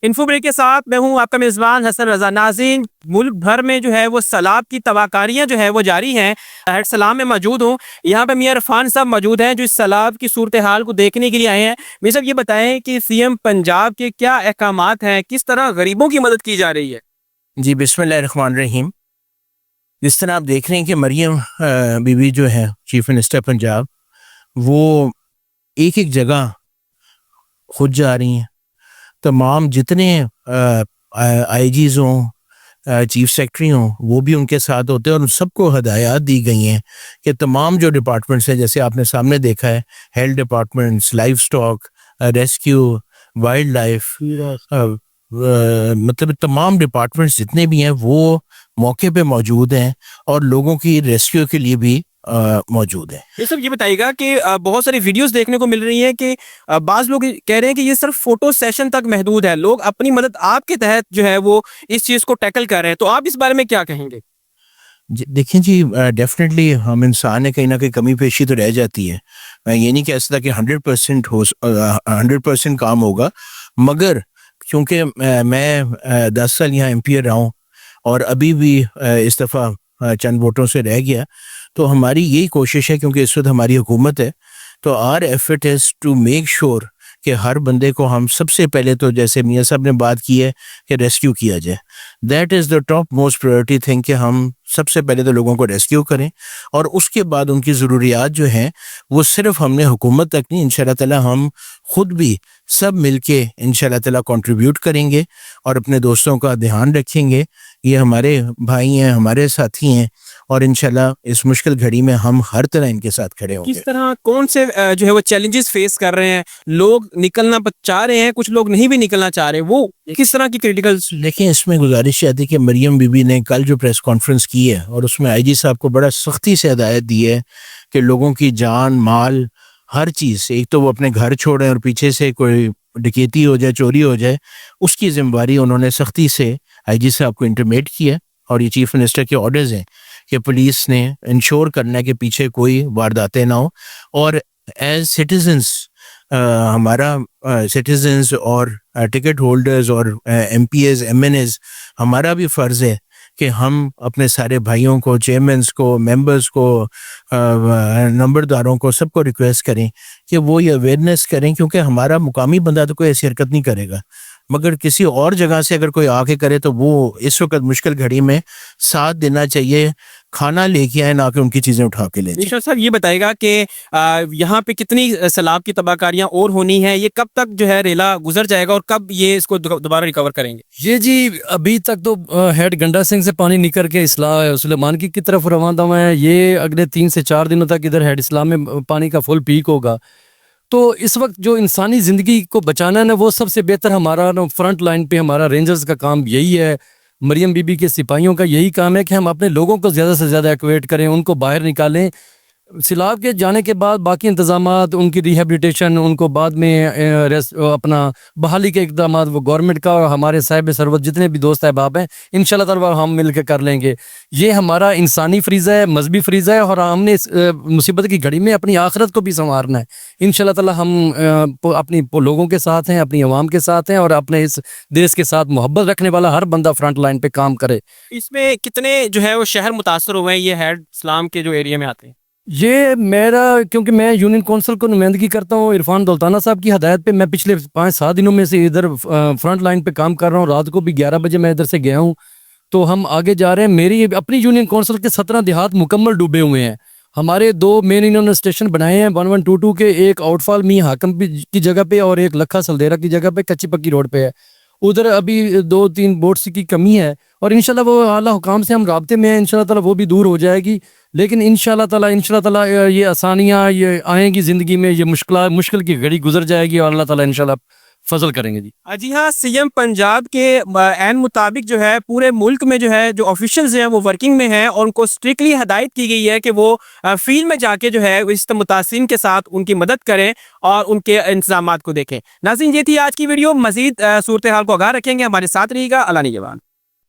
Info break کے ساتھ میں ہوں آپ کا میزبان حسن رضا۔ ناظرین، ملک بھر میں جو ہے وہ سیلاب کی تباہکاریاں جو ہے وہ جاری ہیں۔ ہیڈ سلام میں موجود ہوں، یہاں پہ میاں عرفان صاحب موجود ہیں جو اس سیلاب کی صورتحال کو دیکھنے کے لیے آئے ہیں۔ میاں صاحب یہ بتائیں کہ سی ایم پنجاب کے کیا احکامات ہیں، کس طرح غریبوں کی مدد کی جا رہی ہے؟ جی بسم اللہ الرحمن الرحیم۔ جس طرح آپ دیکھ رہے ہیں کہ مریم بی بی جو ہے چیف منسٹر پنجاب، وہ ایک ایک جگہ خود جا رہی ہیں۔ تمام جتنے آئی جیز ہوں، چیف سیکرٹری ہوں، وہ بھی ان کے ساتھ ہوتے ہیں، اور ان سب کو ہدایات دی گئی ہیں کہ تمام جو ڈپارٹمنٹس ہیں، جیسے آپ نے سامنے دیکھا ہے، health departments, livestock, rescue, wildlife, مطلب تمام ڈپارٹمنٹس جتنے بھی ہیں وہ موقع پہ موجود ہیں اور لوگوں کی ریسکیو کے لیے بھی موجود ہے۔ یہ سب یہ بتائیے گا کہ بہت ساری ویڈیوز دیکھنے کو مل رہی ہیں کہ بعض لوگ کہہ رہے ہیں کہ یہ صرف فوٹو سیشن تک محدود ہے، لوگ اپنی مدد آپ کے تحت جو ہے وہ اس چیز کو ٹیکل کر رہے ہیں، تو آپ اس بارے میں کیا کہیں گے؟ دیکھیں جی، ڈیفینیٹلی ہم انسان ہیں، کہیں نہ کہیں کمی پیشی تو رہ جاتی ہے۔ میں یہ نہیں کہہ سکتا کہ 100% کام ہوگا، مگر چونکہ میں 10 سال یہاں ایم پی رہا ہوں اور ابھی بھی اس دفعہ چند ووٹوں سے رہ گیا، تو ہماری یہی کوشش ہے، کیونکہ اس وقت ہماری حکومت ہے، تو our effort is to make sure کہ ہر بندے کو ہم سب سے پہلے تو جیسے میاں صاحب نے بات کی ہے کہ ریسکیو کیا جائے۔ That is the top most priority thing کہ ہم سب سے پہلے تو لوگوں کو ریسکیو کریں، اور اس کے بعد ان کی ضروریات جو ہیں وہ صرف ہم نے حکومت تک نہیں، انشاءاللہ تعالی ہم خود بھی سب مل کے انشاءاللہ تعالی کنٹریبیوٹ کریں گے اور اپنے دوستوں کا دھیان رکھیں گے۔ یہ ہمارے بھائی ہیں، ہمارے ساتھی ہیں، اور انشاءاللہ اس مشکل گھڑی میں ہم ہر طرح ان کے ساتھ کھڑے ہوں گے۔ کس طرح کون سے جو ہے وہ چیلنجز فیس کر رہے ہیں؟ لوگ نکلنا چاہ رہے ہیں، کچھ لوگ نہیں بھی نکلنا چاہ رہے، وہ کس طرح کی کریٹیکل؟ دیکھیں، اس میں گزارش یہ آتی کہ مریم بی بی نے کل جو پریس کانفرنس کی ہے، اور اس میں آئی جی صاحب کو بڑا سختی سے ہدایت دی ہے کہ لوگوں کی جان، مال، ہر چیز، ایک تو وہ اپنے گھر چھوڑیں اور پیچھے سے کوئی ڈکیتی ہو جائے، چوری ہو جائے، اس کی ذمہ داری انہوں نے سختی سے آئی جی صاحب کو انٹیمیٹ کیا، اور یہ چیف منسٹر کے آرڈرز ہیں کہ پولیس نے انشور کرنا ہے کہ پیچھے کوئی وارداتیں نہ ہوں، اور ایز سٹیزنس ہمارا سٹیزنز اور ٹکٹ ہولڈرز اور M P As, M N As, ہمارا بھی فرض ہے کہ ہم اپنے سارے بھائیوں کو، چیئرمینس کو، ممبرز کو، نمبرداروں کو، سب کو ریکویسٹ کریں کہ وہ یہ اویئرنیس کریں، کیونکہ ہمارا مقامی بندہ تو کوئی ایسی حرکت نہیں کرے گا، مگر کسی اور جگہ سے اگر کوئی آ کے کرے تو وہ اس وقت مشکل گھڑی میں ساتھ دینا چاہیے، کھانا لے کے آئے، نہ کہ ان کی چیزیں اٹھا کے لے جائیں۔ نشا صاحب یہ بتائے گا کہ یہاں پہ کتنی سیلاب کی تباہکاریاں اور ہونی ہیں، یہ کب تک جو ہے ریلا گزر جائے گا اور کب یہ اس کو دوبارہ ریکور کریں گے؟ یہ جی ابھی تک تو ہیڈ گنڈا سنگھ سے پانی نکل کے اصلاح سلیمان کی طرف روانہ ہے، یہ اگلے 3 سے 4 دنوں تک ادھر ہیڈ اسلام میں پانی کا فل پیک ہوگا۔ تو اس وقت جو انسانی زندگی کو بچانا ہے نا، وہ سب سے بہتر ہمارا فرنٹ لائن پہ ہمارا رینجرز کا کام یہی ہے، مریم بی بی کے سپاہیوں کا یہی کام ہے کہ ہم اپنے لوگوں کو زیادہ سے زیادہ ایکویٹ کریں، ان کو باہر نکالیں۔ سیلاب کے جانے کے بعد باقی انتظامات، ان کی ریہیبلیٹیشن، ان کو بعد میں اپنا بحالی کے اقدامات وہ گورنمنٹ کا اور ہمارے صاحب ثروت جتنے بھی دوست احباب ہیں انشاءاللہ تعالی ہم مل کے کر لیں گے۔ یہ ہمارا انسانی فریضہ ہے، مذہبی فریضہ ہے، اور ہم نے اس مصیبت کی گھڑی میں اپنی آخرت کو بھی سنوارنا ہے۔ انشاءاللہ تعالی ہم اپنی لوگوں کے ساتھ ہیں، اپنی عوام کے ساتھ ہیں، اور اپنے اس دیش کے ساتھ محبت رکھنے والا ہر بندہ فرنٹ لائن پہ کام کرے۔ اس میں کتنے جو ہے وہ شہر متاثر ہوئے ہیں یہ ہیڈ اسلام کے جو ایریا میں آتے ہیں؟ یہ میرا، کیونکہ میں یونین کونسل کو نمائندگی کرتا ہوں عرفان دولتانہ صاحب کی ہدایت پہ، میں پچھلے 5-7 دنوں میں سے ادھر فرنٹ لائن پہ کام کر رہا ہوں، رات کو بھی 11 بجے میں ادھر سے گیا ہوں، تو ہم آگے جا رہے ہیں۔ میری اپنی یونین کونسل کے 17 دیہات مکمل ڈوبے ہوئے ہیں۔ ہمارے 2 مین انہوں نے اسٹیشن بنائے ہیں 1122 کے، ایک آؤٹ فال می حاکم کی جگہ پہ اور ایک لکھا سلدیرا کی جگہ پہ، کچی پکی روڈ پہ ہے۔ ادھر ابھی 2-3 بوٹس کی کمی ہے، اور انشاءاللہ وہ اعلیٰ حکام سے ہم رابطے میں ہیں، انشاءاللہ تعالی وہ بھی دور ہو جائے گی۔ لیکن انشاءاللہ تعالی یہ آسانیاں یہ آئیں گی زندگی میں، یہ مشکل کی گھڑی گزر جائے گی، اور اللہ تعالی انشاءاللہ فضل کریں گے۔ جی ہاں، سی ایم پنجاب کے عین مطابق جو ہے پورے ملک میں جو ہے جو آفیشلز ہیں وہ ورکنگ میں ہیں، اور ان کو اسٹرکٹلی ہدایت کی گئی ہے کہ وہ فیلڈ میں جا کے جو ہے اس متاثرین کے ساتھ ان کی مدد کریں اور ان کے انتظامات کو دیکھیں۔ ناظرین، یہ تھی آج کی ویڈیو، مزید صورتحال کو آگاہ رکھیں گے، ہمارے ساتھ رہیے گا۔ اللہ نگہبان۔